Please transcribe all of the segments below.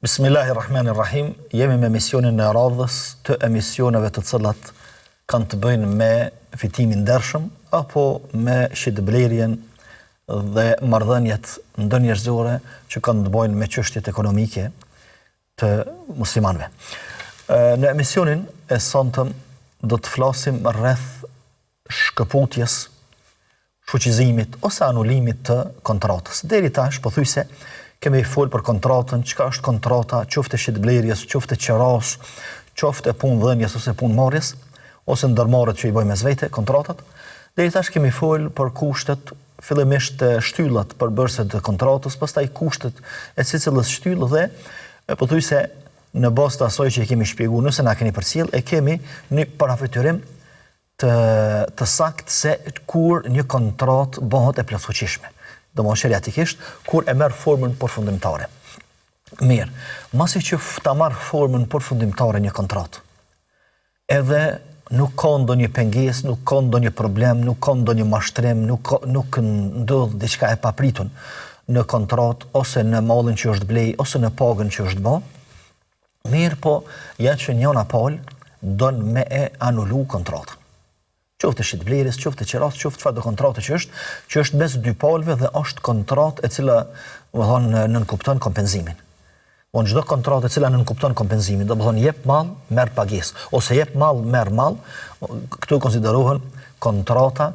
Bismillahirrahmanirrahim. Jemi me misionin e radhës të emisioneve të cilat kanë të bëjnë me fitimin ndershëm apo me shitblerjen dhe marrëdhëniet ndërnjerëzore që kanë të bëjnë me çështjet ekonomike të muslimanëve. Në emisionin e sonte do të flasim rreth shkëputjes, fuqizimit ose anulimit të kontratës. Deri tash pothuajse kemi folur për kontratën, çka është kontrata, qoftë shitblerjes, qoftë qeras, qoftë punëdhënies ose punëmarrjes, ose ndërmarrjet që i bëjmë mes vete, kontratat. Deri tash kemi folur për kushtet, fillimisht shtyllat përbërëse të kontratës, pastaj kushtet e secilës shtyllë dhe pothuajse në bazë të asaj që e kemi shpjeguar, nëse na keni përcjell, e kemi një parafytyrim të saktë se kur një kontratë bëhet e plotfuqishme. Domthonë sheriatikisht, kur e merr formën përfundimtare. Mirë, masi që ta marr formën përfundimtare një kontratë, edhe nuk ka ndonjë pengesë, nuk ka ndonjë problem, nuk ka ndonjë mashtrim, nuk ndodh diçka e papritur në kontratë ose në mallin që është blej ose në pagën që është bë. Mirë, po ja që njëna palë don me e anulu kontratën. Qoftë shitblerjes, qoftë qeras, qoftë çfarë do kontrate që është mes dy palëve dhe është kontratë e cila, domethënë, nënkupton kompenzimin. Çdo kontratë e cila nënkupton kompenzimin, domethënë jep mall, merr pagesë, ose jep mall, merr mall, këto konsiderohen kontrata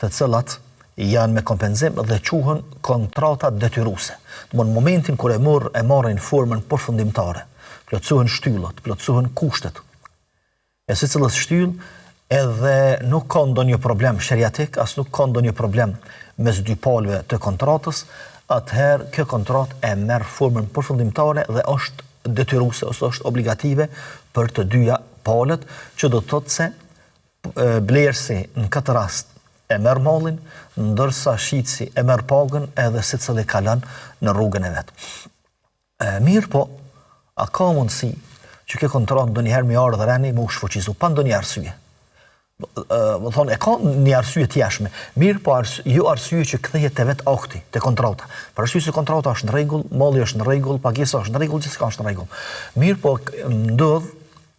të cilat janë me kompenzim dhe quhen kontrata detyruese. Në momentin kur e marrin formën përfundimtare, plotësohen shtyllat, plotësohen kushtet. E secilës shtyllë edhe nuk ka ndonjë problem sheriatik, as nuk ka ndonjë problem mes dy palëve të kontratës, atëherë kjo kontratë e merr formën përfundimtare dhe është detyruese ose është obligative për të dyja palët, që do të thotë se blerësi në këtë rast e merr mallin, ndërsa shitësi e merr pagën edhe secili kalon në rrugën e vet. Mirë, po a ka mundësi që kjo kontratë ndonjëherë më ardhë rani më u shfuqizu pa ndonjë arsye? Më thonë, e ka një arsye të jashtme, mirë, po jo arsye që kthehet te vet akti, te kontrata. Për arsye se kontrata është në rregull, malli është në rregull, pagesa është në rregull, gjithçka është në rregull. Mirë, po ndodh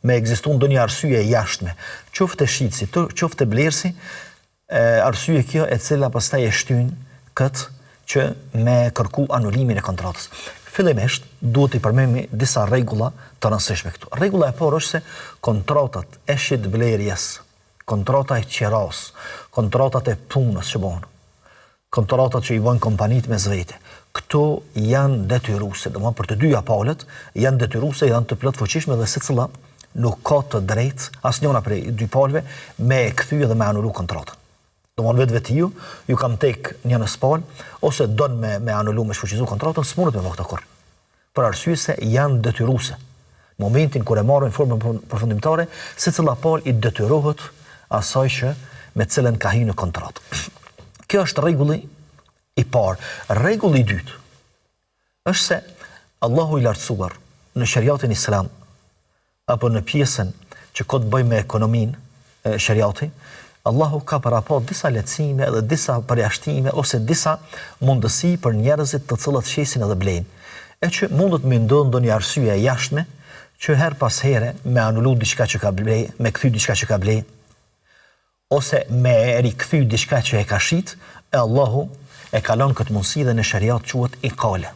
me ekzistuar ndonjë arsye e jashtme, qoftë shitësi, qoftë blerësi, arsye kjo e cila pastaj e shtyn këtë që me kërku anulimin e kontratës. Fillimisht duhet i përmendni disa rregulla të rëndësishme këtu. Rregulla e parë është se kontratat e shitblerjes, kontrata e qeras, kontratat e punës që bëhen, kontratat që i bëjnë kompanitë mes vete, këto janë detyruese, domethënë për të dyja palët janë detyruese, janë të plotfuqishme dhe secilla nuk ka të drejtë asnjëna prej dy palëve me e kthy dhe me anulu kontratën. Domethënë vetveti ju kam tek njënës palë ose don me anulu, me shfuqizu kontratën, s'mundet me vogtë kur. Për arsye se janë detyruese. Momentin kur e marrin formën përfundimtare, secilla palë i detyrohet asaj që me cilën ka hyrë në kontratë. Kjo është rregulli i parë. Rregulli i dytë është se Allahu i lartësuar në shariatin islam apo në pjesën që ka të bëjë me ekonominë e shariatit, Allahu ka parapo disa lehtësime dhe disa përjashtime ose disa mundësi për njerëzit të cilët shesin edhe blejnë. E që mundet me ndodhë ndonjë arsye e jashtme që her pas here me anulu diçka që ka blej, me kthy diçka që ka blej, ose me rikthy diçka që e ka shit, e Allahu e kalon këtë mundësi dhe në shariat quhet iqale.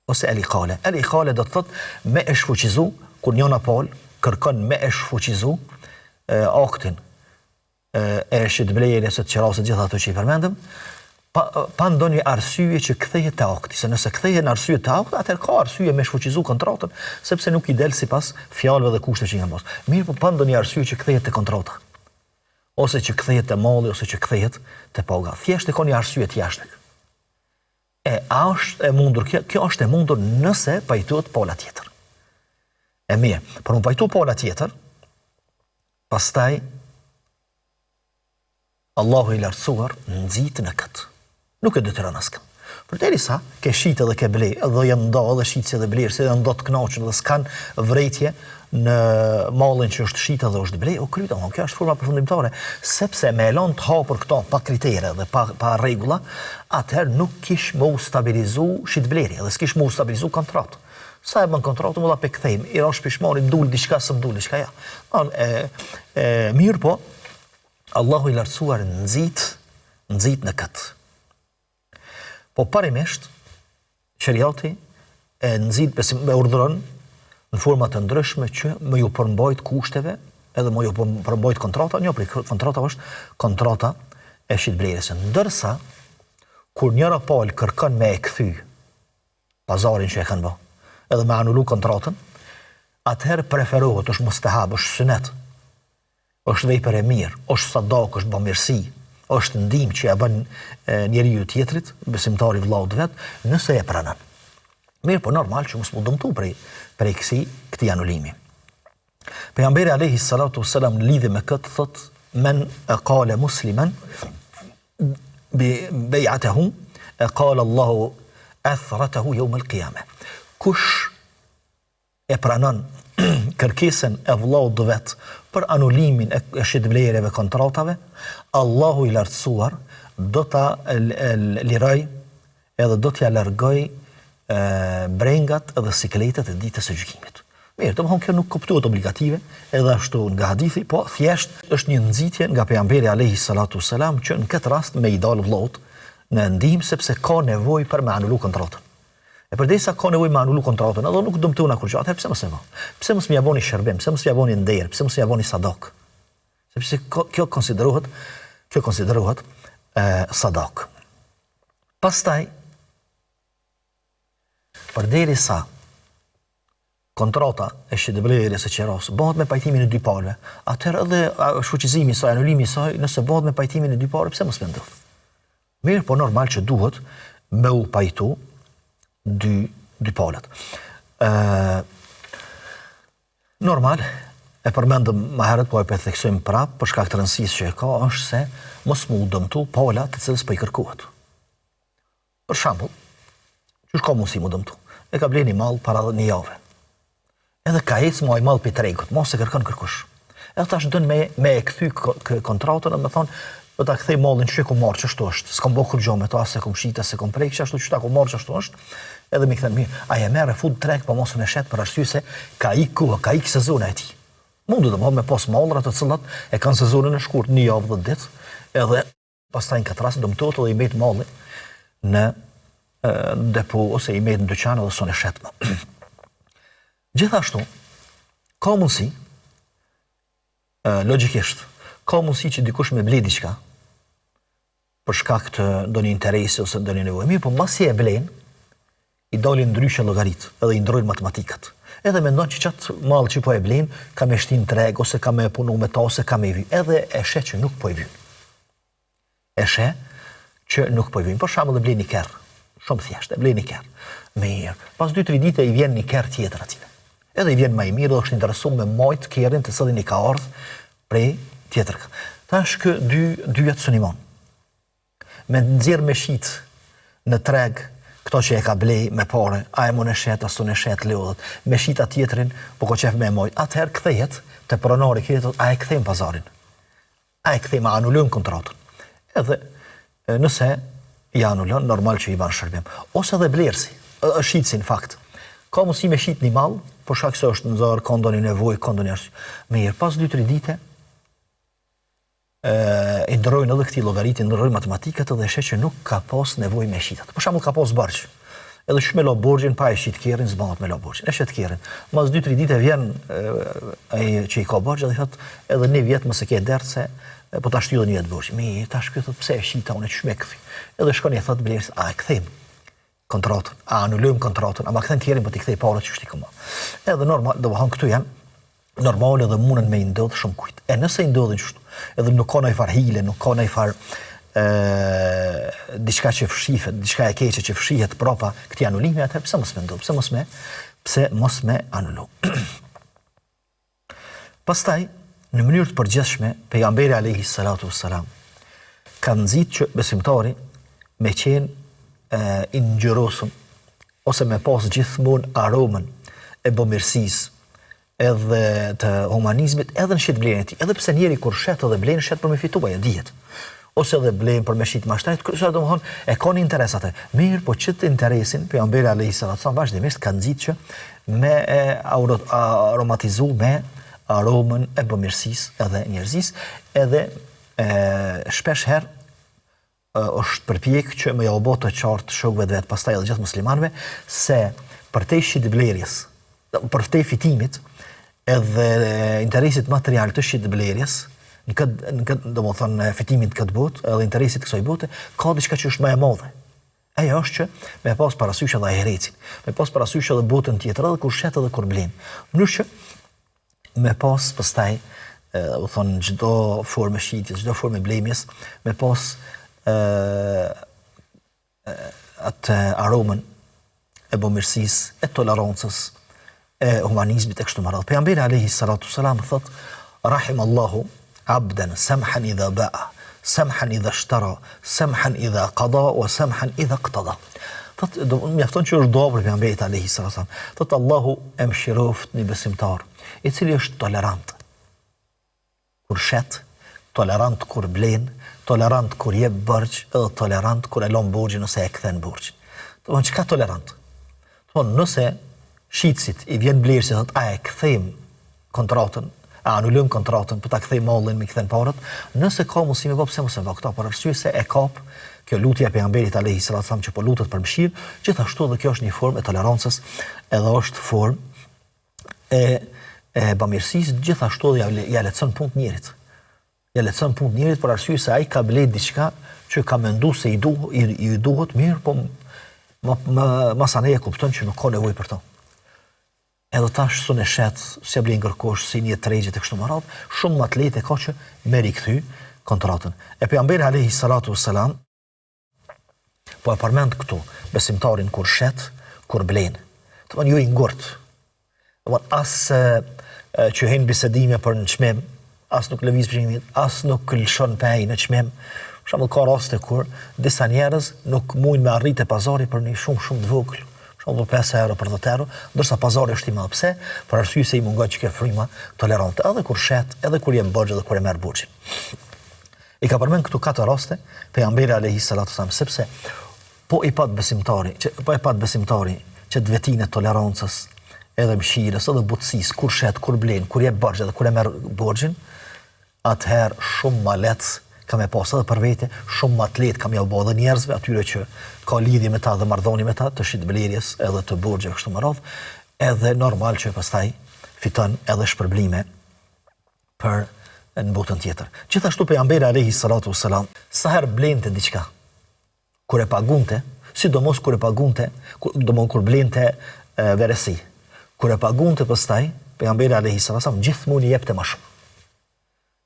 Ose el-iqale. El-iqale do të thotë me e shfuqizu, kur njëna palë kërkon me e shfuqizu aktin e shitblerjes së qerasë, gjithë ato që i përmendëm, pa ndonjë arsye që kthehet te akti, se nëse kthehet në arsye te akti, atëherë ka arsye me shfuqizu kontratën, sepse nuk i del sipas fjalëve dhe kushteve që janë bos. Mirë, po pa ndonjë arsye që kthehet te kontrata, ose që kthehet te malli, ose që kthehet te paga. Thjesht e ka një arsye të jashtme. A është e mundur kjo është e mundur nëse pajtohet pala tjetër. E mirë, por unë pajtu pala tjetër, pastaj Allahu i lartësuar nxit në këtë. Nuk e detyron askën. Përderisa ke shitë dhe ke ble, dhe janë ndo edhe shitësi dhe blerë, se janë ndo të knoqën dhe s'kan vrejtje në mallin që është shitë dhe është ble, o kryta, kjo është forma përfundimtare, sepse me elon të hapur këto pa kritere dhe pa regula, atëherë nuk kish më u stabilizu shitë blerje dhe s'kish më u stabilizu kontratë. Sa e bën kontratë, më dha pe kthejmë, i rash pishmari, mdull diçka, së mdull diçka, ja. Mirë po, Allahu i lartësuar nxit në këtë. Po parimisht, shariati e nxit me urdhëron në forma të ndryshme që më ju përmbajt kushteve, edhe më ju përmbajt kontrata, një prej kontrata është kontrata e shitblerjes. Ndërsa, kur njëra palë kërkon me e kthy pazarin që e kanë bë, edhe me anullu kontratën, atëherë preferohet, është mustahab, është sunet, është vepër e mirë, është sadak, është bamirësi, është ndihmë që ja bën njeriu tjetrit, besimtari vllaut vet, nëse e pranon. Mirë, po normal që mos mu dëmtu prej këtij anulimi. Pejgamberi alayhi salatu wassalam në lidhje me këtë thot: "Men qala musliman bi bai'atihi qala Allahu athratahu yawm al-qiyamah." Kush e pranon kërkesën e vllaut vet për anulimin e shitblerjeve kontratave, Allahu i lartësuar do ta liroj edhe do t'ja largoj brengat edhe sikletet e ditës së gjykimit. Mirë, domethënë kjo nuk kuptohet obligative, edhe ashtu nga hadithi, po thjesht është një nxitje nga pejgamberi alayhi salatu wassalam që në këtë rast me i dal vllaut në ndihmë sepse ka nevojë për me anulu kontratën. E përdesa ka nevojë me anulu kontratën, edhe nuk dëmtona kur gjë, atëherë pse mos e bë? Pse mos më japoni shërbim, pse mos më japoni nder, pse mos më japoni sadak? Sepse kjo konsiderohet sadak. Pastaj përderisa kontrata e shitblerjes së qeros bëhet me pajtimin e dy palëve, atëherë edhe shfuqizimi i saj, anulimi i saj, nëse bëhet me pajtimin e dy palëve, pse mos më ndodh? Mirë, po normal që duhet me u pajtu dy palët. Normal, e përmendëm më herët, po e përtheksojmë prapë, për shkak të rëndësisë që e ka, është se mos mu dëmtu pala të cilës po i kërkohet. Për shembull, çu ka mundësi mu dëmtu? E ka bleni mall para një jave. Edhe ka ecë muaj mall për tregut, mos e kërkon kërkush. Edhe tash dën me e kthy kontratën, do të thonë, do ta kthej mallin që ku marr ç'ashtu është. S'kam bë kur gjë me to, as se kom shita, se kom prek, ashtu që ta ku marr ç'ashtu është. Edhe më thënë mirë, a e merr e fut treg, po mos unë shet për arsye se ka ka sezona e tij. Mundu të bëhet me pas mallra të cilat e kanë sezonën e shkurt, një javë 10 ditë, edhe pastaj në këtë rast dëmtohet edhe i mbet malli në depo ose i mbet në dyqan ose sonë shet më. Gjithashtu, ka mundësi, logjikisht, ka mundësi që dikush me ble diçka për shkak të ndonjë interesi ose ndonjë nevojë. Mirë, po mbasi e blen, i dalin ndryshe llogarit, edhe i ndrojnë matematikat. Edhe mendon që çat mall që po e blen, ka me shtin treg ose ka me punu me ta ose ka me vy. Edhe e sheh që nuk po e vyn. E sheh që nuk po e vyn. Për shembull, e blen një kerr. Shumë thjesht, e blen një kerr. Mirë. Pas 2-3 ditë i vjen një kerr tjetër atij. Edhe i vjen më i mirë, dhe është interesuar me majt kerrin të cilin i ka ardhur prej tjetër. Tash kë dyja të sunimon. Me nxjerr me shit në treg këto që e ka blej me pare, a e më në shet, asu në shet lodhët, me shita tjetrin, po ko qef me moj, atëherë kthejet të pronari kjetot, a e kthejmë pazarin, a e kthejmë, a anullojmë kontratën. Edhe nëse i anullon, normal që i ban shërbim. Ose edhe blersi, shitësi në fakt. Ka mundësi me shit një malë, por shak se është në zarë, ka ndonjë nevojë, ka ndonjë arsye. Mirë, pas 2-3 dite, i ndrojnë edhe këti llogarit, i ndrojnë matematikat edhe sheh që nuk ka pas nevojë me shitat. Për shembull ka pas borxh. Edhe shumë me lo borxhin, pa e shit kerrin, s'bëhet me lo borxhin. E shet kerrin. Mas 2-3 ditë vjen ai që i ka borxh dhe thot edhe një vjet mos e ke dert se po ta shtyllën një vjet borxh. Mi tash ky thot pse e shita unë ç'më kthi. Edhe shkon i thot blerës, a e kthejmë kontratën, a anulojmë kontratën, a ma kthen kerrin po ti kthej parat që shtikëm. Edhe normal, do të këtu janë normale dhe mundën me i ndodhë shumë kujt. E nëse i ndodhin qështu, edhe nuk ka ndonjë farë hile, nuk ka ndonjë farë diçka që fshihet, diçka e keqe që fshihet prapa këtij anulimi, atëherë pse mos me ndodh, pse mos me anulu. Pastaj, në mënyrë të përgjithshme, pejgamberi alayhi salatu wassalam ka nxit që besimtari me qenë i ngjyrosëm, ose me pas gjithmonë aromën e bëmirësisë, edhe të humanizmit, edhe në shitblerjen e tij. Edhe pse njeri kur shet edhe blen, shet për me fituar, ja dihet. Ose edhe blen për me shit mashtrit, kërsa domethënë e kanë interesat e. Mirë, po çet interesin pejgamberi alayhis salam vazhdimisht ka nxit që me aromatizu me aromën e bëmirësisë edhe njerëzisë, edhe shpesh herë është përpjek që me ja u bë të qartë shokëve të vet, pastaj edhe gjithë muslimanëve, se për te shitblerjes, për te fitimit, edhe interesit material të shitblerjes, në këtë domethënë fitimin të këtë botë, edhe interesit të kësaj bote, ka diçka që është më e madhe. Ajo është që me pas parasysh edhe ahiretin, me pas parasysh edhe botën tjetër, edhe kur shet edhe kur blen. Mënyrë që me pas pastaj, u thon çdo formë shitjes, çdo formë blemjes, me pas atë aromën e bëmirësisë, e tolerancës, e humanizmit e kështu me radhë. Pejgamberi alayhis salatu wassalam thot: "Rahimallahu abdan samhan idha ba'a, samhan idha ishtara, samhan idha qada, wa samhan idha iqtada." Thot, mjafton që është dua për pejgamberin alayhis salatu wassalam. Thot Allahu e mëshiroft një besimtar, i cili është tolerant kur shet, tolerant kur blen, tolerant kur jep borxh, edhe tolerant kur e lën borxhin ose e kthen borxhin. Domthonjë çka tolerant? Domthonjë nëse shitësit i vjen blerësi, thot, a e kthejmë kontratën, a anulojmë kontratën, për ta kthejmë mallin, me kthen parët, nëse ka mundësi me bë, pse mos e bë këta, për arsye se e kap kjo lutje e pejgamberit alayhis salam që po lutet për mëshirë, gjithashtu edhe kjo është një formë e tolerancës, edhe është formë e bamirësisë, gjithashtu edhe ja lehtëson punën njerit. Ja lehtëson punën njerit për arsye se ai ka blet diçka që ka menduar se i duhet mirë, po masaneja kupton që nuk ka nevojë për to. Edhe tash sun e shet, se blen kërkosh si një tregje të kështu me radhë, shumë më të lehtë ka që me rikthy kontratën. E pejgamberi alayhis salatu wassalam po e përmend këtu besimtarin kur shet, kur blen. Domthonjë jo i ngurt. Domthonjë as që hen bisedime për në çmim, as nuk lëviz pëshimit, as nuk lëshon pej në çmim. Për shembull ka raste kur disa njerëz nuk mundin me arrit e pazari për një shumë të vogël. Për shembull 5 euro për 10 euro, ndërsa pazari është i madh. Pse? Për arsye se i mungon që ke fryma tolerante, edhe kur shet, edhe kur jep borxh, edhe kur e merr borxhin. I ka përmend këtu 4 raste pejgamberi alayhis salatu wasalam, sepse po i pat besimtari që të vetin e tolerancës, edhe mëshirës, edhe butësisë, kur shet, kur blen, kur jep borxh, edhe kur e merr borxhin, atëherë shumë më lehtë ka me pas edhe për vete, shumë më të lehtë ka me u bë edhe njerëzve atyre që ka lidhje me ta dhe marrëdhënie me ta, të shitblerjes edhe të borxheve kështu me radhë, edhe normal që pastaj fiton edhe shpërblime për në botën tjetër. Gjithashtu pejgamberi alayhis salatu wassalam, sa herë blente diçka, kur e pagunte, sidomos kur e pagunte, kur blente veresi, kur e pagunte pastaj, pejgamberi alayhis salatu wassalam gjithmonë i jepte më shumë.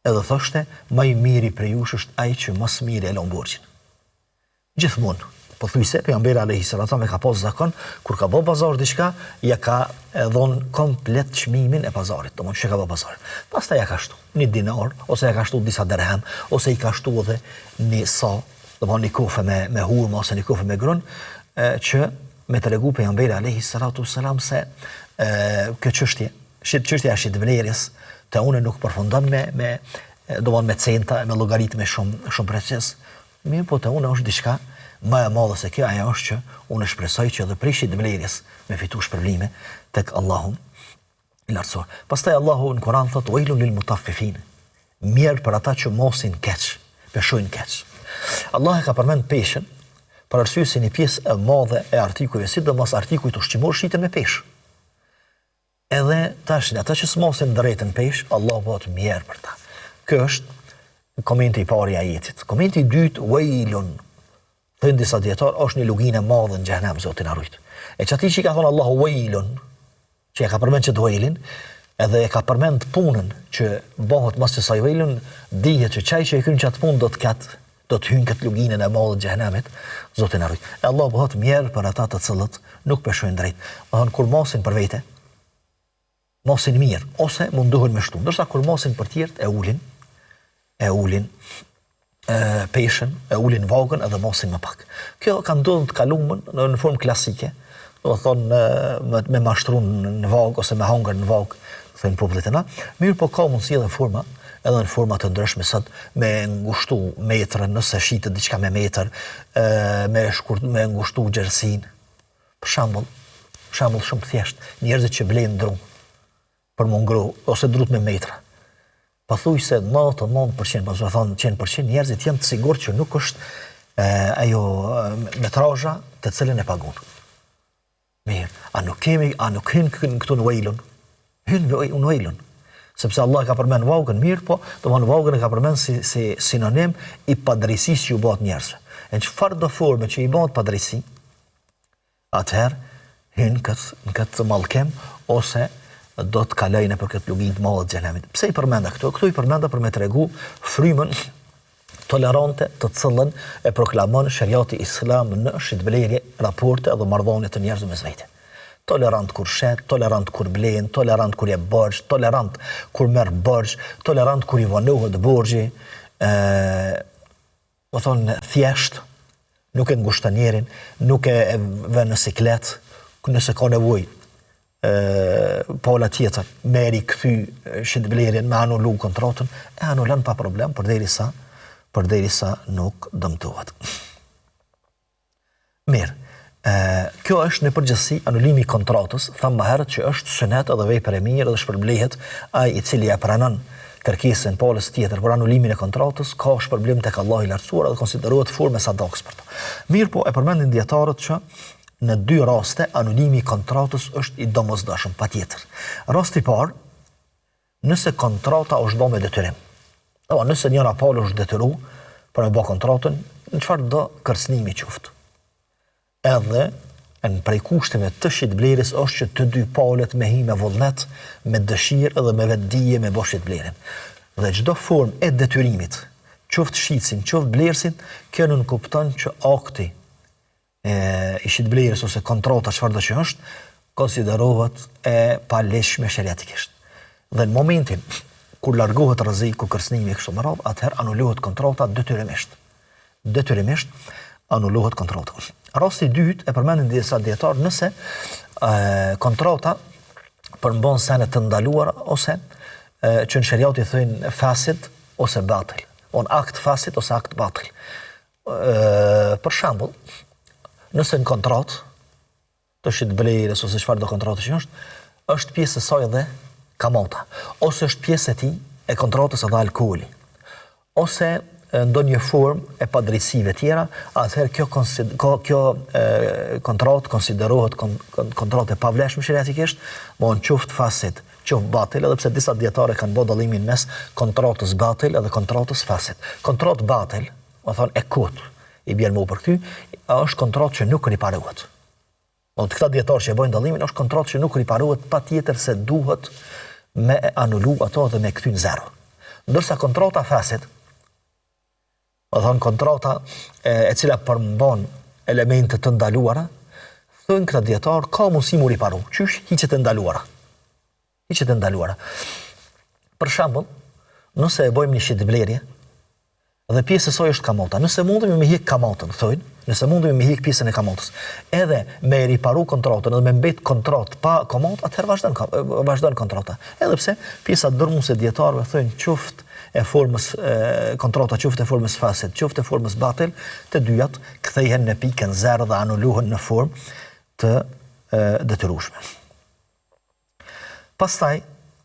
Edhe thoshte, më i miri prej jush është ai që më së miri e lën borxhin. Gjithmonë. Pothuajse pejgamberi alayhis salam e ka pas zakon, kur ka bë pazar diçka, ja ka dhon komplet çmimin e pazarit. Domethënë çka ka bë pazar. Pastaj ja ka shtu një dinar, ose ja ka shtu disa dirham, ose i ka shtu edhe një sa, domethënë një kofe me hurmë ose një kofe me grun, që me tregu pejgamberi alayhis salatu wassalam se kjo çështja e shitblerjes të unë nuk përfundon me centa, me llogaritme shumë precis. Mirë, po të unë është diçka më e madhe se kjo, ajo është që unë shpresoj që edhe prej shitblerjes me fitu shpërblime tek Allahu i lartësuar. Pastaj Allahu në Kur'an thotë: "Wailun lil mutaffifin." Mirë për ata që mosin keq, peshojnë keq. Allah e ka përmend peshën për arsye se një pjesë e madhe e artikujve, sidomos artikujt ushqimor, shiten me peshë. Edhe tash ata që s'mosin drejtën pesh, Allah bëhet mirë për ta. Ky është komenti i parë i ajetit. Komenti i dytë, wailun. Thënë disa dietar, është një luginë e madhe në xhenem, Zoti na rujt. E çati që ka thonë Allahu wailun, që e ka përmend që wailin, edhe e ka përmend punën që bëhet mos se sa wailun, dihet që çaj që e kryen çat punë do të hyjnë këtë luginën e madhe të xhenemit, Zoti na rujt. E Allah bëhet mirë për ata të cilët nuk peshojnë drejt. Domthon kur mosin për vete, mosin mirë, ose mundohen me shtu. Ndërsa kur mosin për tjerët, e ulin peshen, e ulin vagën edhe mosin më pak. Kjo ka ndodhur të kaluamën në formë klasike, do të thonë me mashtruan në vagë ose me hangër në vagë, thënë popullit e na. Mirë po ka mundësi edhe forma, edhe në forma të ndryshme sot, me ngushtu metrën, nëse shitet diçka me metër, me ngushtu gjersin. Për shembull shumë të thjesht, njerëzit që blejnë dru për më ngru, ose drut me metra. Pothuajse 99%, pas do thonë 100%, njerëzit janë të sigurt që nuk është ajo metrazha të cilën e pagun. Mirë, a nuk hyn këtu në Wailun? Hyn në Wailun. Sepse Allah ka përmend vagën mirë, po domthonë vagën e ka përmend si sinonim i padrejësisë që u bëhet njerëzve. Në çfarë do forme që i bëhet padrejësi, atëherë hyn në këtë mallkem ose do të kalojnë për këtë lugin të madhe të xhenemit. Pse i përmenda këto? Këto i përmenda për me tregu frymën tolerante të cilën e proklamon shariati islam në shitblerje, raporte dhe marrëdhënie të njerëzve mes vete. Tolerant kur shet, tolerant kur blen, tolerant kur jep borxh, tolerant kur merr borxh, tolerant kur i vonohet borxhi, do thonë thjesht, nuk e ngushton njerin, nuk e vën në siklet, nëse ka nevojë pala tjetër me rikthy shitblerjen, me anulu kontratën, e anulon pa problem përderisa nuk dëmtohet. Mirë, kjo është në përgjithësi anulimi i kontratës, thamë më herët që është sunet edhe vepër e mirë dhe shpërblehet ai i cili ja pranon kërkesën palës tjetër për anulimin e kontratës, ka shpërblim tek Allahu i lartësuar dhe konsiderohet formë sadaks për to. Mirë po, e përmendin dietarët që në 2 raste anulimi i kontratës është i domosdoshëm patjetër. Rasti i parë, nëse kontrata është bërë me detyrim. Apo nëse njëra palë është detyruar për me bë kontratën, në çfarë do kërcënimi qoftë. Edhe në prej kushteve të shitblerjes është që të 2 palët me hi me vullnet, me dëshirë edhe me vetdije me bë shitblerjen. Dhe çdo formë e detyrimit, qoftë shitsin, qoftë blersin, kjo nuk kupton që akti i shitblerjes ose kontrata çfarë do që është, konsiderohet e paleshme shariatikisht. Dhe në momentin kur largohet rreziku kërcënimi kështu me radhë, atëherë anulohet kontrata detyrimisht. Detyrimisht anulohet kontrata. Rasti i dytë e përmendin disa dietar nëse kontrata përmban sene të ndaluara ose që në shariat i thënë fasid ose batil. Akt fasid ose akt batil. Për shembull, nëse në kontratë të shitblerjes ose çfarë do kontratë që është pjesë e saj dhe kamata, ose është pjesë e tij e kontratës edhe alkooli, ose ndonjë formë e padrejësive tjera, atëherë kjo kontratë konsiderohet kontratë e pavlefshme shariatikisht, në qoftë fasid, qoftë batil, edhe pse disa dietarë kanë bërë dallimin mes kontratës batil edhe kontratës fasid. Kontratë batil, do thonë e kot, i bjen më për këty, është kontratë që nuk riparohet. Të këta dietarë që e bojnë dallimin, është kontratë që nuk riparohet, patjetër se duhet me anulu ato dhe me kthy në zero. Ndërsa kontrata fasid, do thonë kontrata e cila përmban elemente të ndaluara, thonë këta dietarë ka mundësi mu riparu. Qysh hiqet e ndaluara. Hiqet e ndaluara. Për shembull, nëse e bojmë një shitblerje, dhe pjesë e saj është kamata. Nëse mundemi me hiq kamatën, thonë, nëse mundemi me hiq pjesën e kamatës, edhe me riparu kontratën, edhe me mbet kontratë pa kamatë, atëherë vazhdon kontrata. Edhe pse pjesa dërmuese dietarëve thonë qoftë e formës kontrata, qoftë e formës fasid, qoftë e formës batil, të dyjat kthehen në pikën 0 dhe anulohen në formë të detyrueshme. Pastaj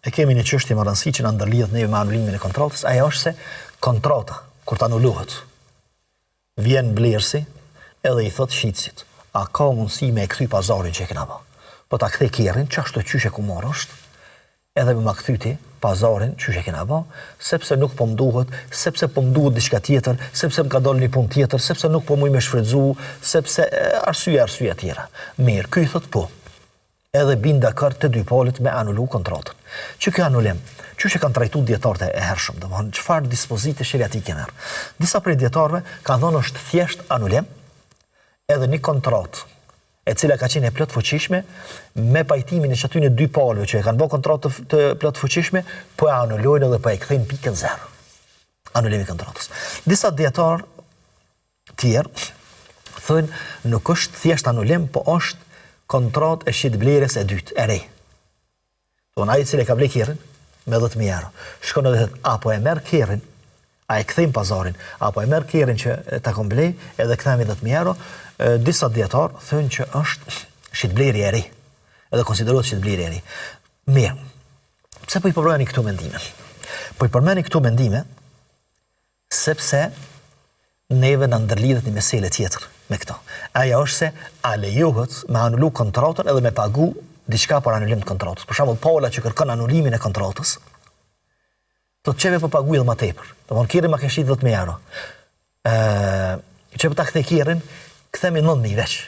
e kemi një çështje më rëndësishme që na ndërlidhet neve me anulimin e kontratës, ajo është se kontrata kur të anulohet, vjen blersi edhe i thot shitësit, a ka mundësi me e kthy pazarin që e kena bë? Po ta kthej kerrin, çashtu qyshe ku marr është, edhe me ma kthyti pazarin çyshe kena bë, sepse nuk po mduhet, sepse po mduhet diçka tjetër, sepse më ka dalë një punë tjetër, sepse nuk po muj me shfrytzu, sepse arsye tjera. Mirë, ky i thot po. Edhe bin dakord të 2 palët me anulu kontratën. Që kjo anulim, çuçi kanë trajtuar dietarët e hershëm, domethënë çfarë dispozite shariatike merr. Disa prej dietarëve kanë thënë është thjesht anulim, edhe një kontratë e cila ka qenë e plot fuqishme, me pajtimin e atyre 2 palëve që e kanë bërë kontratë të plot fuqishme, po e anulojnë edhe po e kthejnë pikën 0. anulimi i kontratës. Disa dietar tjerë thënë nuk është thjesht anulim, po është kontratë e shitblerjes e dytë, e re. Ai i cili ka ble kerrin me 10.000 euro, shkon edhe thot apo e merr kerrin, a e kthejm pazarin, apo e merr kerrin që ta kom blej edhe kthejmë 10.000 euro, disa dietar thënë që është shitblerje e re, edhe konsiderohet shitblerje e re. Mirë, pse po i përmendni këto mendime? Po i përmendni këto mendime sepse neve na ndërlidhet një meselë tjetër me këto. Ajo është se a lejohet me anulu kontratën edhe me pagu diçka për anulim të kontratës. Për shembull, Paula që kërkon anulimin e kontratës, thotë çeve po paguaj edhe më tepër. Domthon kerri ma ka shit 10.000 euro. Çeve ta kthej kerrin, kthemi 9.000 veç.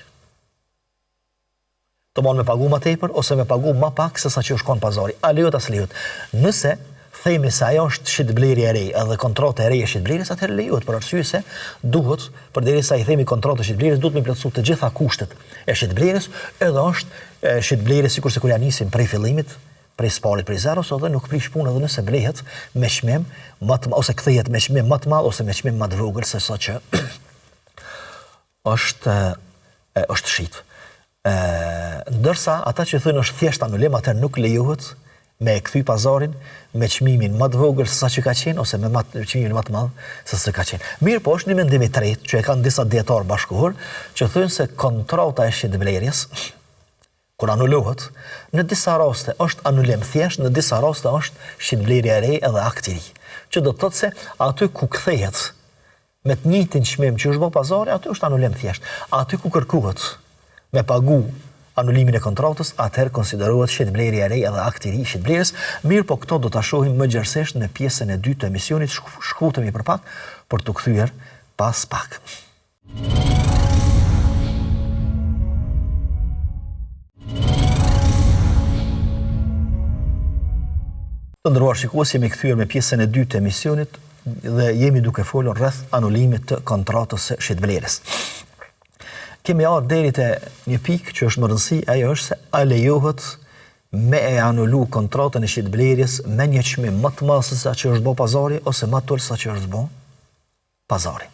Domthon me pagu më tepër ose me pagu më pak se sa që shkon pazari. A lejohet as lejohet? Nëse themi se ajo është shitblerje e re, edhe kontrata e re e shitblerjes, atëherë lejohet, për arsye se duhet, përderisa i themi kontratë e shitblerjes, duhet me plotësu të gjitha kushtet e shitblerjes, edhe është shitblerje sikurse kur ja nisim prej fillimit, prej sparit, prej zeros, edhe nuk prish punë edhe nëse blehet me çmim më të ose kthehet me çmim më të madh ose me çmim më të vogël se sa që është shit. Ndërsa ata që thonë është thjesht anulim, atëherë nuk lejohet me kthy pazarin me çmimin më të vogël se sa që ka qenë ose me çmimin më të madh se sa ka qenë. Mirë, po është një mendim i tretë që e kanë disa dietar bashkëkohor që thonë se kontrata e shitblerjes kur anulohet, në disa raste është anulim thjesht, në disa raste është shitblerje e re edhe akt i ri. Që do të thotë se aty ku kthehet me të njëjtin çmim që është bë pazari, aty është anulim thjesht. Aty ku kërkohet me pagu anulimin e kontratës, atëherë konsiderohet shitblerje e re edhe akti i ri i shitblerjes. Mirë, po këto do ta shohim më gjerësisht në pjesën e dytë të emisionit, shkutemi për pak për të kthyer pas pak. Të nderuar shikues, jemi kthyer me pjesën e dytë të emisionit dhe jemi duke folur rreth anulimit të kontratës së shitblerjes. Kemi ardhur deri te një pikë që është më rëndësi, ajo është se a lejohet me e anulu kontratën e shitblerjes me një çmim më të madh se sa që është bë pazari ose më të ulët sa që është bë pazari.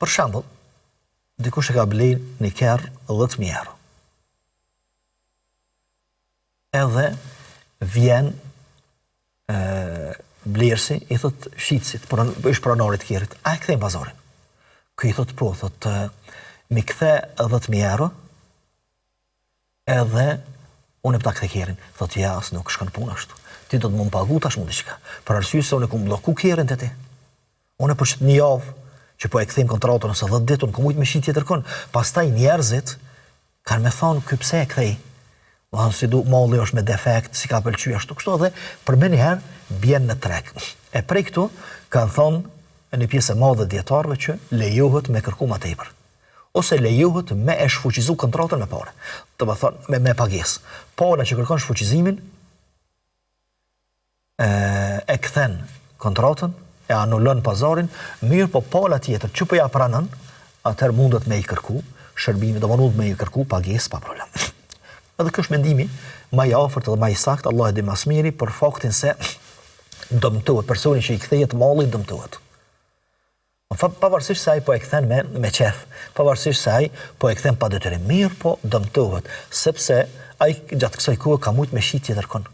Për shembull, dikush e ka bler një kerr 10.000 euro. Edhe vjen blersi i thot shitësit, është pronari i kerrit, a e kthejmë pazarin? Ky i thot po, thot mi kthe 10.000 euro edhe unë ta kthe kerrin. Thot ja, as nuk shkon puna ashtu. Ti do të më pagu tash diçka. Për arsye se unë kum blloku kerrin te ti. Unë po një javë që po e kthejm kontratën ose 10 ditë, unë kam ujt me shit tjetër kon. Pastaj njerëzit kanë më thonë ky pse e kthej. Domethënë si du molli është me defekt, si ka pëlqyer ashtu kështu dhe për më një herë bjen në treg. E prej këtu kanë thonë në pjesë e madhe dietarëve që lejohet me kërku më tepër. Ose lejohet me e shfuqizu kontratën me parë. Do të thonë me pagesë. Pala që kërkon shfuqizimin e kthen kontratën, e anulon pazarin, mirë po pala tjetër që po ja pranon, atëherë mundet me i kërku shërbimi, do mundet me i kërku pagesë pa problem. Edhe kjo është mendimi më i afërt dhe më i saktë, Allah e di më së miri, për faktin se dëmtohet personi që i kthehet malli dëmtohet. Pavarësisht se ai po e kthen me qef, pavarësisht se ai po e kthen pa detyrim, mirë po dëmtohet, sepse ai gjatë kësaj kohe ka mujt me shit tjetër kon.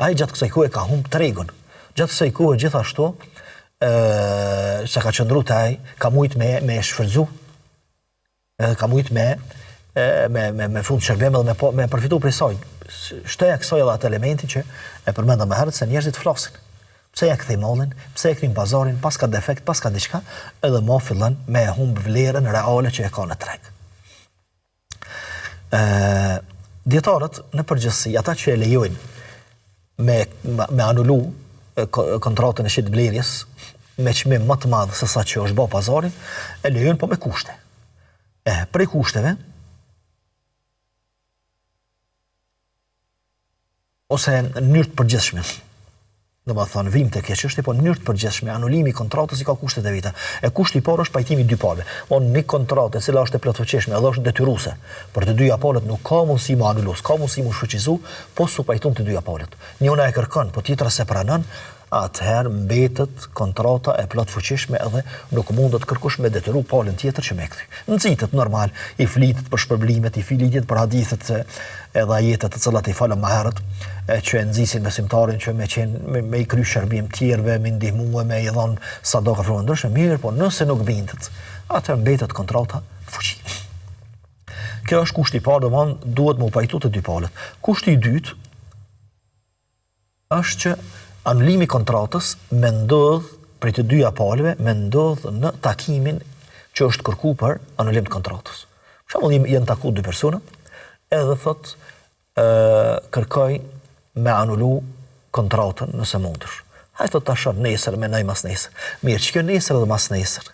Ai gjatë kësaj kohe ka humb tregun. Gjatë kësaj kohe gjithashtu sa ka qëndruar ai, ka mujt me shfrytzu, ka mujt me fund shërbim edhe me përfitu prej saj. Shtoja kësaj edhe atë elementin që e përmenda më herët se njerëzit flasin. Pse ja kthej mallin, pse e kthej pazarin, pas ka defekt, pas ka diçka, edhe më fillon me humb vlerën reale që e ka në treg. Dietarët në përgjithësi, ata që e lejojnë me anulu kontratën e shitblerjes me çmim më të madh se sa që është bë pazari, e lejojnë po me kushte. Prej kushteve ose në mënyrë të përgjithshme. Domethënë vim tek kjo çështje, po në mënyrë të përgjithshme anulimi i kontratës i ka kushtet e veta. E kushti i parë është pajtimi i dy palëve. Një kontratë e cila është e plotfuqishme edhe është detyruese për të dyja palët nuk ka mundësi më anulus, ka mundësi më shfuqizu, po su pajton të dyja palët. Njëra e kërkon, po tjetra se pranon, atëherë mbetet kontrata e plot fuqishme edhe nuk mundet kërkush me detyru palën tjetër që me kthy. Nxitet normal, i flitet për shpërblimet, i flitet për hadithet edhe ajetet të cilat i falëm më herët, që e nxisin besimtarin që me i kry shërbim tjerëve, me ndihmue, me i dhon sadaka frymën ndryshme, mirë, po nëse nuk bindet, atëherë mbetet kontrata fuqi. Kjo është kushti i parë, domthonë duhet më pajtu të dy palët. Kushti i dytë është që anulimi kontratës me ndodh për të dyja palëve, me ndodh në takimin që është kërku për anulim të kontratës. Për shembull, janë taku dy persona, edhe thot kërkoj me anulu kontratën nëse mundesh. Hajde të tash nesër me nej mas nesër. Mirë, që kjo nesër dhe mas nesër,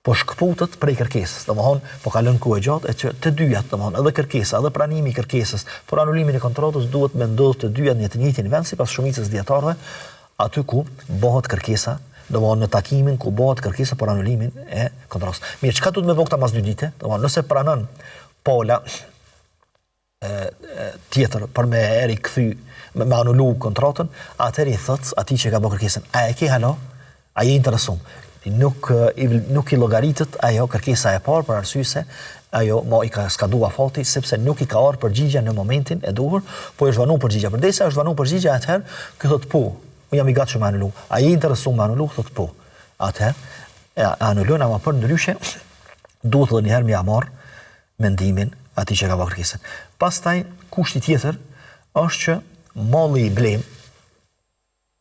po shkputet prej kërkesës, domethënë po kalon kohë gjatë e që të dyjat, domethënë edhe kërkesa, edhe pranimi i kërkesës për anulimin e kontratës duhet me ndodh të dyjat në të njëjtin vend sipas shumicës dietarëve, aty ku bëhet kërkesa, domethënë në takimin ku bëhet kërkesa për anulimin e kontratës. Mirë, çka duhet me bëj këta mas 2 ditë? Domethënë nëse pranon pola tjetër për me rikthy, me anulu kontratën, atëherë i thot atij që ka bërë kërkesën, a e ke hala? A je interesum? Nuk i llogaritet ajo kërkesa e parë për arsye se ajo i ka skadua fati sepse nuk i ka ardhur përgjigja në momentin e duhur, po është vanu përgjigja. Përdesa është vanu përgjigja atëherë, ky thot po, unë jam i gatshëm me anulu. A je interesuar me anulu? Thot po. Atëherë anulon, ama për ndryshe duhet edhe një herë më marr mendimin atij që ka bërë kërkesën. Pastaj kushti tjetër është që malli i blem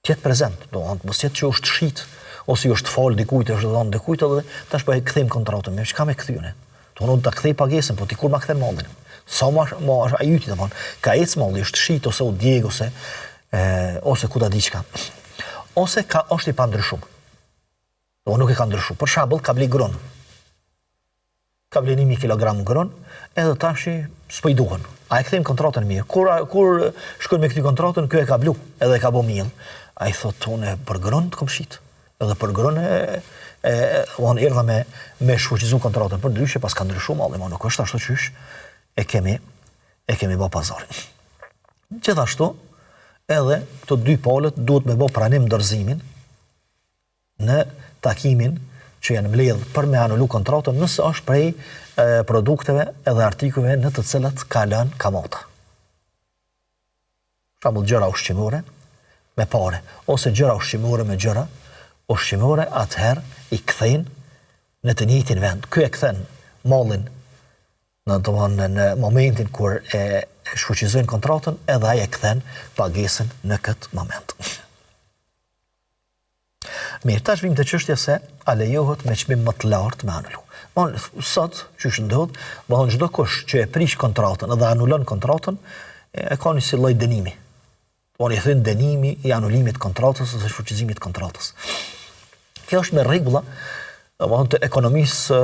të jetë prezant, domethënë mos jetë që është shit ose është fal dikujt, është dhënë dikujt edhe tash po e kthejmë kontratën. Me çka me kthyene? Do unë ta kthej pagesën, po ti kur ma kthen mallin? Sa më është ajyti domthon. Ka ec malli është shit ose u djeg ose ku ta di çka. Ose është i pandryshuar. Do nuk e ka ndryshuar. Për shembull, ka bler gron. Ka bler 1 kilogram gron, edhe tash s'po i duhen. A e kthejmë kontratën mirë? Kur shkojmë me këtë kontratën, ky e ka blu, edhe e ka bë miell. Ai thotë unë për gron të kom shit. Edhe për gron unë erdha me shfuqizu kontratën, për ndryshe pas ka ndryshuar malli, ma nuk është ashtu qysh e kemi bë pazarin. Gjithashtu, edhe këto dy palët duhet me bë pranim dorëzimin në takimin që janë mbledh për me anulu kontratën nëse është prej produkteve edhe artikujve në të cilat ka lënë kamata. Për shembull, gjëra ushqimore me pare, ose gjëra ushqimore me gjëra ushqimore, atëherë i kthejnë në të njëjtin vend. Ky e kthen mallin në momentin kur e shfuqizojnë kontratën, edhe ai e kthen pagesën në këtë moment. Mirë, tash vim te çështja se a lejohet me çmim më të lartë me anulu. Sot, çysh ndodh, çdo kush që e prish kontratën edhe anulon kontratën, e ka një si lloj dënimi. I thënë dënimi i anulimit kontratës ose shfuqizimit kontratës. Kjo është me rregulla të ekonomisë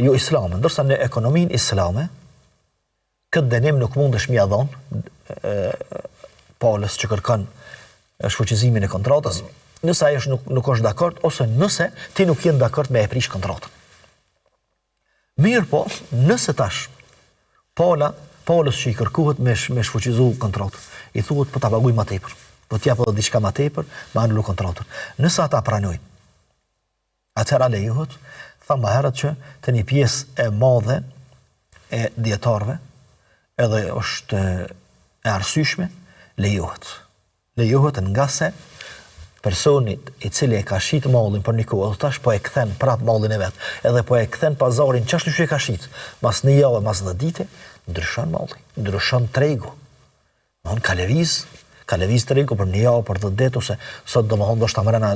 jo islame, ndërsa në ekonominë islame këtë dënim nuk mundesh mia dhon palës që kërkon shfuqizimin e kontratës, nëse ai nuk është dakord ose nëse ti nuk je dakord me e prish kontratën. Mirë po, nëse tash palës që i kërkohet me shfuqizu kontratën, i thuhet po ta paguaj më tepër, po t'jap edhe diçka më tepër, me anulu kontratën. Nëse ata pranojnë, atëherë lejohet, thamë më herët që të një pjesë e madhe e dietarëve, edhe është e arsyeshme, lejohet. Lejohet nga se personit i cili e ka shit mallin për një kohë, tash po e kthen prap mallin e vet, edhe po e kthen pazarin çashtu që e ka shit, mas një javë, mas 10 ditë, ndryshon malli, ndryshon tregu. Ka lëviz tregu për një javë, për 10 ditë, ose sot domethënë do shta mrena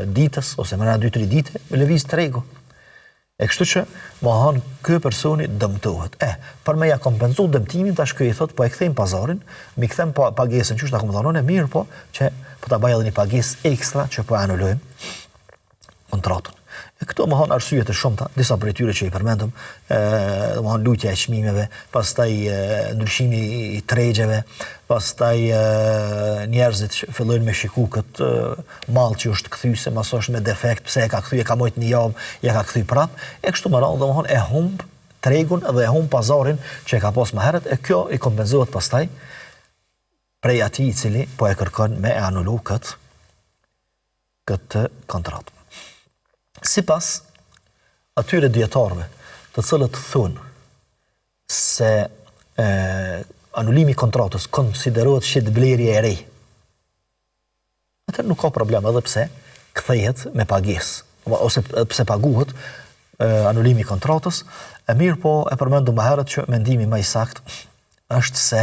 ditës, ose mrena 2-3 ditë, lëviz tregu. E kështu që ky personi dëmtohet. Për me ja kompenzu dëmtimin, tash ky i thot, po e kthejmë pazarin, mi kthem pagesën qysh ta kom thonë, mirë po, që po ta bëj edhe një pagesë ekstra që po anulojmë kontratën. E këto arsyet e shumta, disa prej tyre që i përmendëm, lutja e çmimeve, pastaj ndryshimi i tregjeve, pastaj njerëzit fillojnë me shiku këtë mall që është kthyse, mas është me defekt, pse e ka kthy, e ka mojt një javë, ja ka kthy prap, e kështu me radhë e humb tregun dhe e humb pazarin që e ka pas më herët, e kjo i kompenzohet pastaj prej atij i cili po e kërkon me e anulu këtë këtë kontratë. Sipas atyre dietarëve, të cilët thonë se anulimi i kontratës konsiderohet shitblerje e re, atëherë nuk ka problem, edhe pse kthehet me pagesë, ose pse paguhet anulimi i kontratës. E mirë po e përmendëm më herët që mendimi më i saktë është se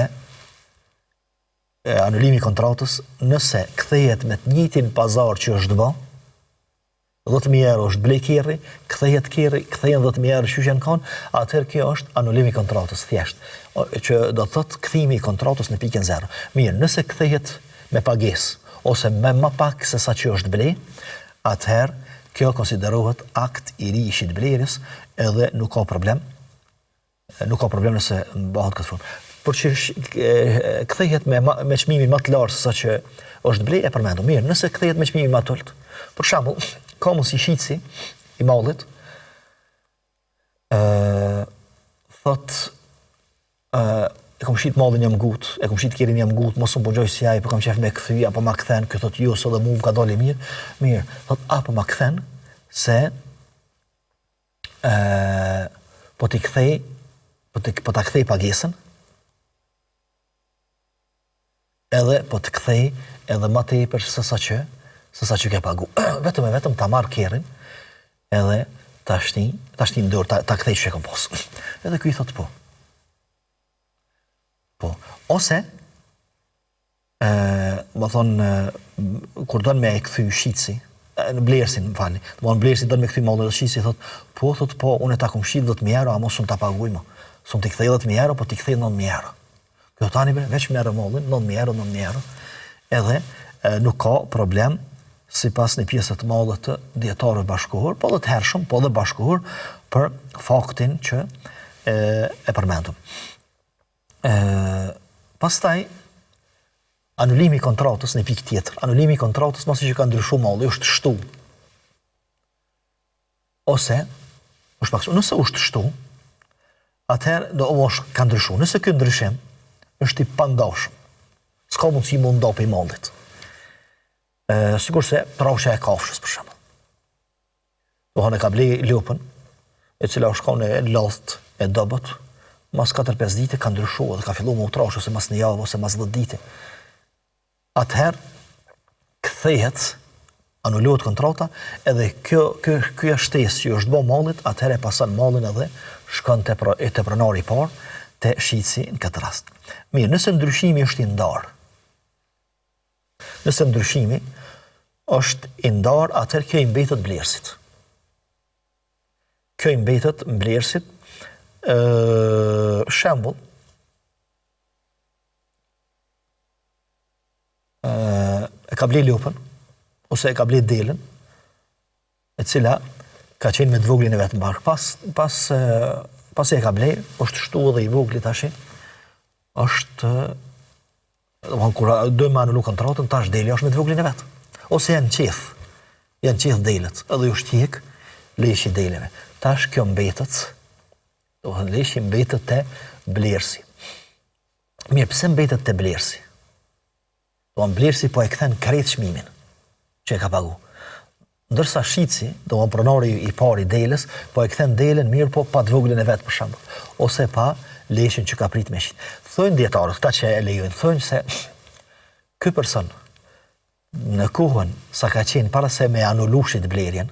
anulimi i kontratës, nëse kthehet me të njëjtin pazar që është bë, 10.000 euro është blej kerri, kthehen 10.000 euro që janë kanë, atëherë kjo është anulimi i kontratës thjesht, që do të thotë kthimi i kontratës në pikën zero. Mirë, nëse kthehet me pagesë ose me më pak se sa që është blej, atëherë kjo konsiderohet akt i ri i shitblerjes, edhe nuk ka problem. Nuk ka problem nëse bëhet këtë formë. Por që kthehet me çmimin më të lartë se sa që është blej, e përmendëm. Mirë, nëse kthehet me çmimin më të ulët. Për shembull, ka mos i shitsi i mallit, thot e kam shit mallin jam gut, e kam shit kerrin jam gut, mos më bëjoj si ai, po kam qef me kthy apo ma kthen, ky thot jo, sot dhe mua ka dalë mirë. Mirë, thot apo ma kthen se po t'i kthej, po ta kthej pagesën, edhe po të kthej edhe më tepër se sa që ke pagu. Vetëm ta marr kerrin, edhe ta shtin në dorë, ta kthej që e kam pas. Edhe ky i thot po. Po. Ose, më thonë, kur don me e kthy shitsi, në blersin, më falni, blersi don me kthy mallin dhe shitsi thot, po, unë ta kom shit 10.000 euro, ama s'un ta paguaj më. S'un t'i kthej 10.000 euro, po t'i kthej 9.000 euro. Kjo tani veç merr mallin, 9.000 euro, edhe nuk ka problem sipas një pjesë të madhe të dietarëve bashkëkohor, po dhe të hershëm, po dhe bashkëkohor, për faktin që e përmendëm. Pastaj, anulimi i kontratës në pikë tjetër. Anulimi i kontratës mos që ka ndryshuar malli, është shtu. Ose, nëse është shtu, atëherë do ka ndryshuar. Nëse ky ndryshim është i pandashëm, s'ka mundësi më ndapi mallit. Sikur se trashja e kafshës, për shembull. Dohën e ka blej lopën, e cila është kanë e ladht, e dobët, mas 4-5 dite ka ndryshuar dhe ka filluar më u trash ose mas një javë ose mas 10 dite. Atëherë kthehet, anulohet kontrata, edhe kjo shtesë që është bë mallit, atëherë e pason mallin edhe shkon te pronari i parë, te shitsi në këtë rast. Mirë, nëse ndryshimi është i ndarë, nëse ndryshimi është i ndarë, atëherë kjo i mbetet blerësit. Kjo i mbetet blerësit, shembull, e ka blej lopën, ose e ka blej delën, e cila ka qenë me të voglin e vetë mbark. Pas e ka blej, është shtu edhe i vogli tash, është, kur do me anullu kontratën, tash deli është me të voglin e vetë. Ose janë qeth delet, edhe ju shtjek leshi deleve. Tash kjo mbetet, leshi mbetet te blerësi. Mirë, pse mbetet te blerësi? Blerësi po e kthen krejt çmimin që e ka pagu. Ndërsa shitsi, pronari i parë i delës, po e kthen delën mirë, po pa të voglin e vet për shembull, ose pa leshin që ka prit me shit. Thojnë dietarët, këta që e lejojnë, thojnë se ky person në kohën sa ka qenë para se me anullu shitblerjen,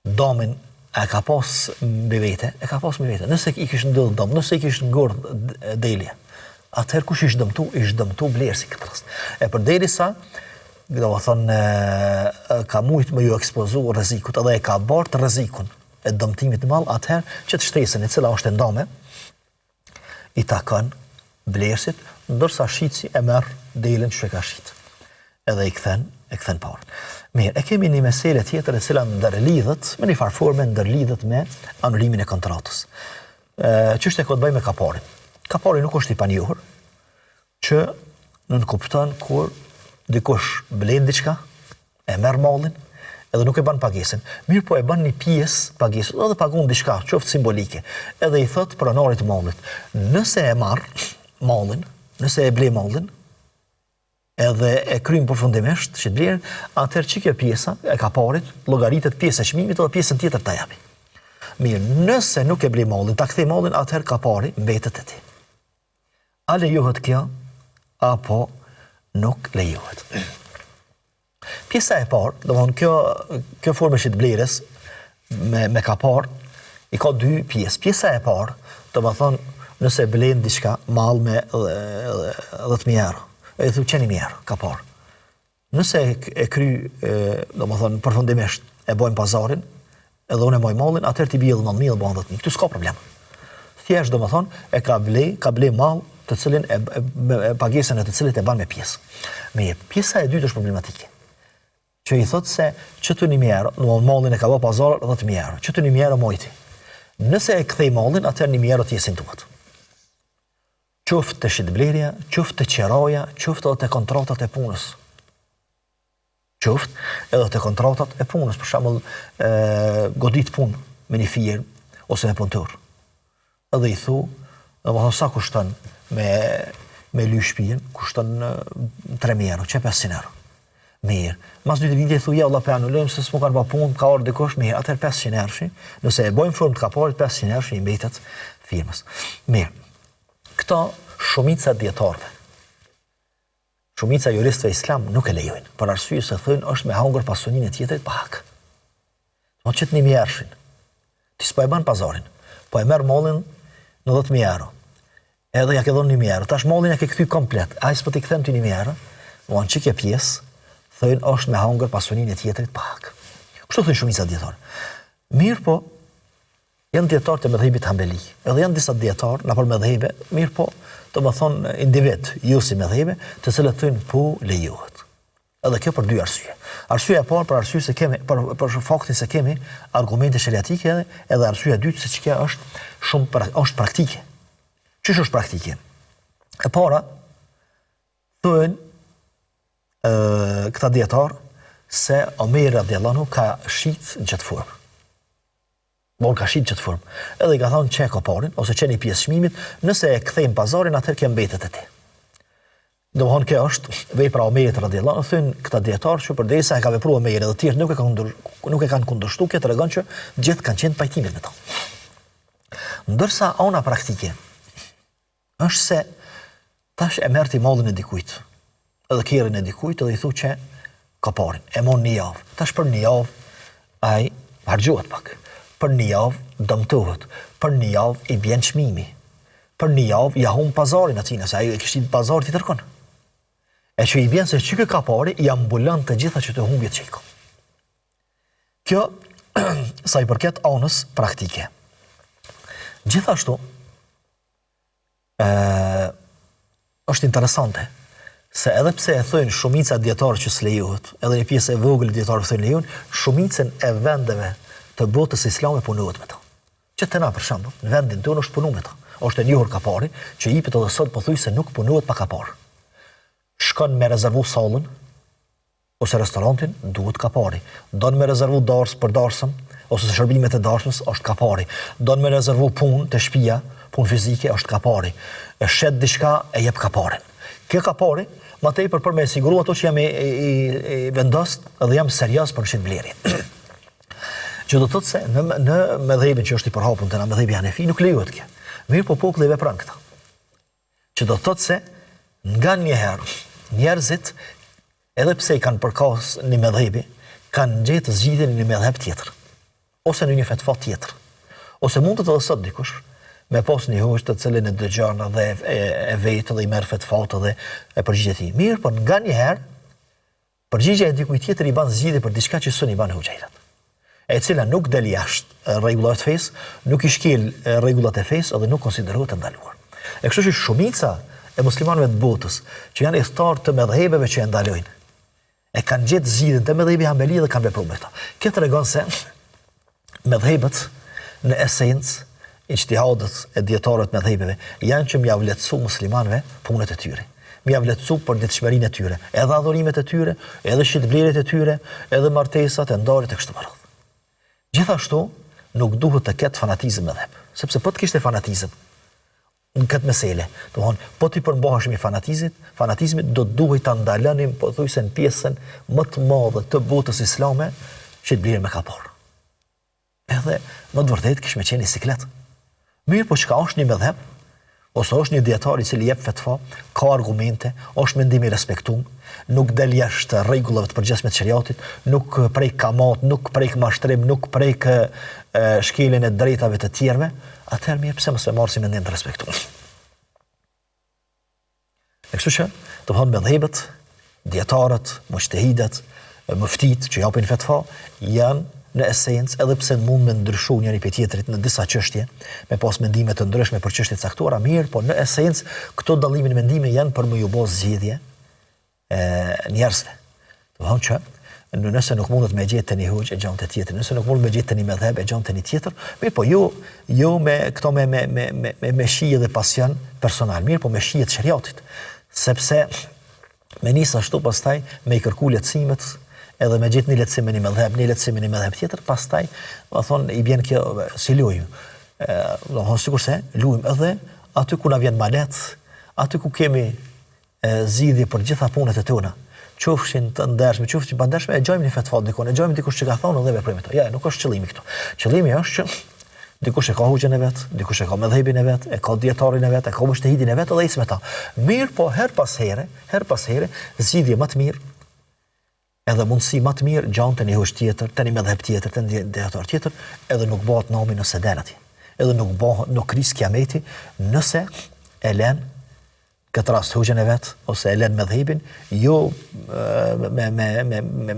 domin e ka pas mbi vete, Nëse i kishte ndodhur dom, nëse i kishte ngordh delje, atëherë kush ishte dëmtu? Ishte dëmtu blerësi këtë rast. E përderisa, do të thonë, ka mujt me ju ekspozu rrezikut, edhe e ka bart rrezikun e dëmtimit në mall, atëherë që të shtresën e cila është e ndame, i takon blerësit, ndërsa shitsi e merr delën që e ka shit. Edhe i kthen parën. Mirë, e kemi një meselë tjetër e cila ndërlidhet, me një farë forme ndërlidhet me anulimin e kontratës. Çështja ka të bëjë me kaparin. Kapari nuk është i panjohur, që nënkupton kur dikush blen diçka, e merr mallin, edhe nuk e bën pagesën. Mirë, po e bën një pjesë pagesës, edhe pagun diçka, qoftë simbolike. Edhe i thot pronarit të mallit, nëse e marr mallin, nëse e ble mallin, edhe e kryjmë përfundimisht shitblerjen, atëherë që kjo pjesa e kaparit llogaritet pjesë e çmimit edhe pjesën tjetër ta japi. Mirë, nëse nuk e ble mallin, ta kthej mallin, atëherë kapari mbetet te ti. A lejohet kjo apo nuk lejohet? Pjesa e parë, domthonë kjo formë e shitblerjes me kapar i ka dy pjesë. Pjesa e parë, domethënë nëse blen diçka mall me 10.000 euro, e thu qeni mirë, kapar. Nëse e kry, domethënë përfundimisht e bojmë pazarin, edhe unë e moj mallin, atëherë ti bie 9.000 dhe bën 10.000. Këtu s'ka problem. Thjesht domethënë e ka ble mall të cilin pagesën e të cilit e ban me pjesë. Mirë, pjesa e dytë është problematike. Që i thot se që të 1.000 euro, në mallin e ka bë pazar 10.000 euro, që të 1.000 euro mojti. Nëse e kthej mallin, atëherë 1.000 euro t'jesin duhet. Qoftë të shitblerja, qoftë të qeraja, qoftë edhe të kontratat e punës. Qoftë edhe të kontratat e punës, për shembull, godit punë me një firmë ose me punëtor. Edhe i thu, domethënë sa kushton me ly shtëpinë, kushton 3.000 euro, që 500 euro. Mirë, mas 2 vite thu ja Allah pe anulojmë se s'mu kanë bë punë, ka orë dikush, mirë, atëherë 500 euro, nëse e bojmë formë të kaparit, 500 euro i mbetet firmës. Mirë, këto shumica dietarëve, shumica juristëve islam nuk e lejojnë, për arsye se thonë është me hangër pasuninë e tjetrit pa hak. Do të 1.000 euro, ti s'po e bën pazarin, po e merr mallin në 10.000 euro. Edhe ja ke dhënë 1.000 euro, tash mallin ja ke kthy komplet. Ai s'po ti kthem ti 1.000 euro, do të çike pjesë thënë është me hangër pasuninë e tjetrit pa hak. Kështu thënë shumica dietarë. Mirë po, janë dietarë të mëdhëbit Hambeli, edhe janë disa dietarë në për mëdhëbe, mirë po, të më thonë individ, ju si mëdhëbe, të cilët thënë po lejohet. Edhe kjo për dy arsye. Arsyeja e parë për arsye se kemi, për faktin se kemi argumente sheriatike edhe arsyeja e dytë se që kjo është praktike. Ç'është është praktike? E para, thënë këta dietar se Omeri radhiyallahu anhu ka shit në çet formë. Bon ka shit në çet formë. Edhe i ka thonë çe kaparin ose çe një pjesë çmimit, nëse e kthejmë pazarin atëherë kjo mbetet e ti. Domthon kjo është vepra e Omerit radhiyallahu anhu, thënë këta dietar që përderisa e ka vepruar Omeri dhe të tjerë nuk e kanë kundërshtuar, kjo tregon që gjithë kanë qenë pajtimit me to. Ndërsa ona praktike është se tash e merr ti mallin e dikujt, edhe kjerën e dikujt edhe i thu që kaparin, e mon një javë. Tash për një javë, ai hargjohet pak. Për një javë dëmtohet. Për një javë i bjen çmimi. Për një javë ja humb pazarin aty, nëse ai e kishte pazar ti tërkon. E që i bjen se çka kapari i ambulant të gjitha që të humbjet çiko. Kjo sa i përket anës praktike. Gjithashtu është interesante se edhe pse e thojnë shumica dietarë që s'lejohet, edhe një pjesë e vogël dietarë thojnë lejon, shumicën e vendeve të botës islame punohet me to. Që të na për shembull, në vendin tonë është punu me to. Është e njohur kapari, që jepet edhe sot pothuajse nuk punohet pa kapar. Shkon me rezervu sallën ose restorantin, duhet kapari. Don me rezervu dars për darsën ose shërbimet e darsës, është kapari. Don me rezervu punë te shtëpia, punë fizike, është kapari. E shet diçka e jep kaparin. Kjo kapari ma tepër për me siguru ato që jam i vendos edhe jam serioz për shitblerjen. Që do të thotë se në mëdhëbin që është i përhapur te na mëdhëbi Hanefi nuk lejohet kjo. Mirë po populli vepron këtë. Që do të thotë se nganjëherë njerëzit edhe pse i kanë përkas një mëdhëbi, kanë gjetë zgjidhjen në një mëdhëb tjetër ose në një fetva tjetër. Ose mund të edhe sot dikush me pas një hoqë të cilin e dëgjon dhe e vetë dhe i merr fetvat dhe e përgjigjet i. Mirë, por nganjëherë përgjigja e dikujt tjetër i ban zgjidhje për diçka që s'u ban hoxhairat. E cila nuk del jashtë rregullat e fesë, nuk i shkel rregullat e fesë dhe nuk konsiderohet e ndaluar. E kështu që shumica e muslimanëve të botës që janë udhëtar të mëdhëbeve që e ndalojnë, e kanë gjetë zgjidhjen te mëdhëbi Hambeli dhe kanë vepruar me to. Kjo tregon se mëdhëbet në esencë ijtihadët e dietarëve të mëdhëbeve janë që m'ia vlerësu muslimanëve punët e tyre. M'ia vlerësu për ditëshmërinë e tyre, edhe adhurimet e tyre, edhe shitblerjet e tyre, edhe martesat e ndarjet e kështu me radhë. Gjithashtu nuk duhet të ketë fanatizëm mëdhëb, sepse po të kishte fanatizëm, në këtë mesele. Po ti përmbaheshim i fanatizmit do duhet ta ndalonim pothuajse në pjesën më të madhe të botës islame që të bliren me kapor. Edhe në të vërtetë kish me qenë siklet. Mirë, po çka është një mëdhëp, ose është një dietar i cili jep fetva, ka argumente, është mendim i respektuar, nuk del jashtë rregullave të përgjithshme të shariatit, nuk prek kamat, nuk prek mashtrim, nuk prek shkeljen e drejtave të tjerëve, atëherë mirë, pse mos e marr si mendim të respektuar. Kështu që, do të thonë mëdhëbet, dietarët, mujtehidët, muftit që japin fetva janë në esencë, edhe pse mund me ndryshu njëri prej tjetrit në disa çështje, me pas mendime të ndryshme për çështje të caktuara, mirë, po në esencë këto dallime në mendime janë për më ju bë zgjidhje njerëzve. Do të thonë që nëse nuk mundet me gjetë një hoxh e gjon të tjetër, nëse nuk mund me gjetë një mëdhëb e gjon të një tjetër, mirë, po jo me këto me shije dhe pasion personal, mirë, po me shije të shariatit, sepse me nis ashtu pastaj me i kërku lehtësimet edhe me gjithë një lehtësim me një mëdhëb tjetër, pastaj, do thonë, i bjen kjo si lujë. Do thonë, sikurse lujmë edhe aty ku na vjen malet, aty ku kemi zgjidhje për gjitha punët e tona, qofshin të ndershme, qofshin pa ndershme, e gjojmë një fetva dikon, e gjojmë dikush që ka thonë dhe veprojmë to. Ja, nuk është qëllimi këtu. Qëllimi është që dikush e ka hoxhën e vet, dikush e ka mëdhëbin e vet, e ka dietarin e vet, e ka mujtehidin e vet dhe ecë me ta. Mirë, po her pas here, zgjidhje më të mirë edhe mundësi më të mirë gjanë të një hoxh tjetër, të një mëdhëb tjetër, të një dietar tjetër, edhe nuk bëhet nami nëse del atje. Edhe nuk kris kiameti nëse e lën këtë rast hoxhën e vet ose e lën mëdhëbin, jo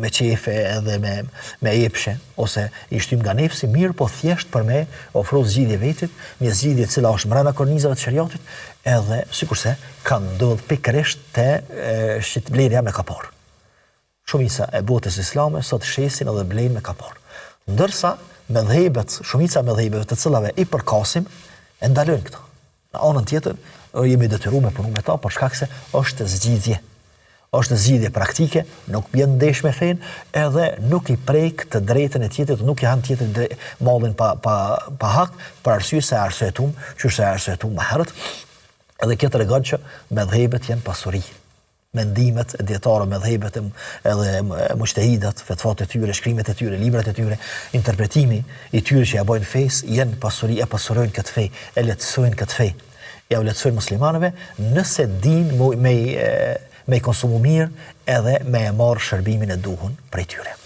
me qefe edhe me epshe ose i shtym nga nefsi, mirë, po thjesht për me ofru zgjidhje vetit, një zgjidhje e cila është brenda kornizave të shariatit, edhe sikurse ka ndodhur pikërisht te shitblerja me kapor. Shumica e botës islame sot shesin edhe blejnë me kapor. Ndërsa shumica e mëdhëbeve të cilave i përkasim e ndalojnë këto. Në anën tjetër jemi detyruar me punu me ta për shkak se është zgjidhje. Është zgjidhje praktike, nuk bën ndesh me fen, edhe nuk i prek të drejtën e tjetrit, nuk i han tjetrit mallin pa hak, për arsye se arsyetum më herët. Edhe kjo tregon që mëdhëbet janë pasuri. Mendimet e dietarëve, mëdhëbet edhe mujtehidat, fetvat e tyre, shkrimet e tyre, librat e tyre, interpretimi i tyre që ja bojnë fes, janë pasuri, e pasurojnë këtë fe, e lehtësojnë këtë fe. Ja u lehtësojnë muslimanëve nëse dinë me konsumu mirë edhe me e marrë shërbimin e duhur prej tyre.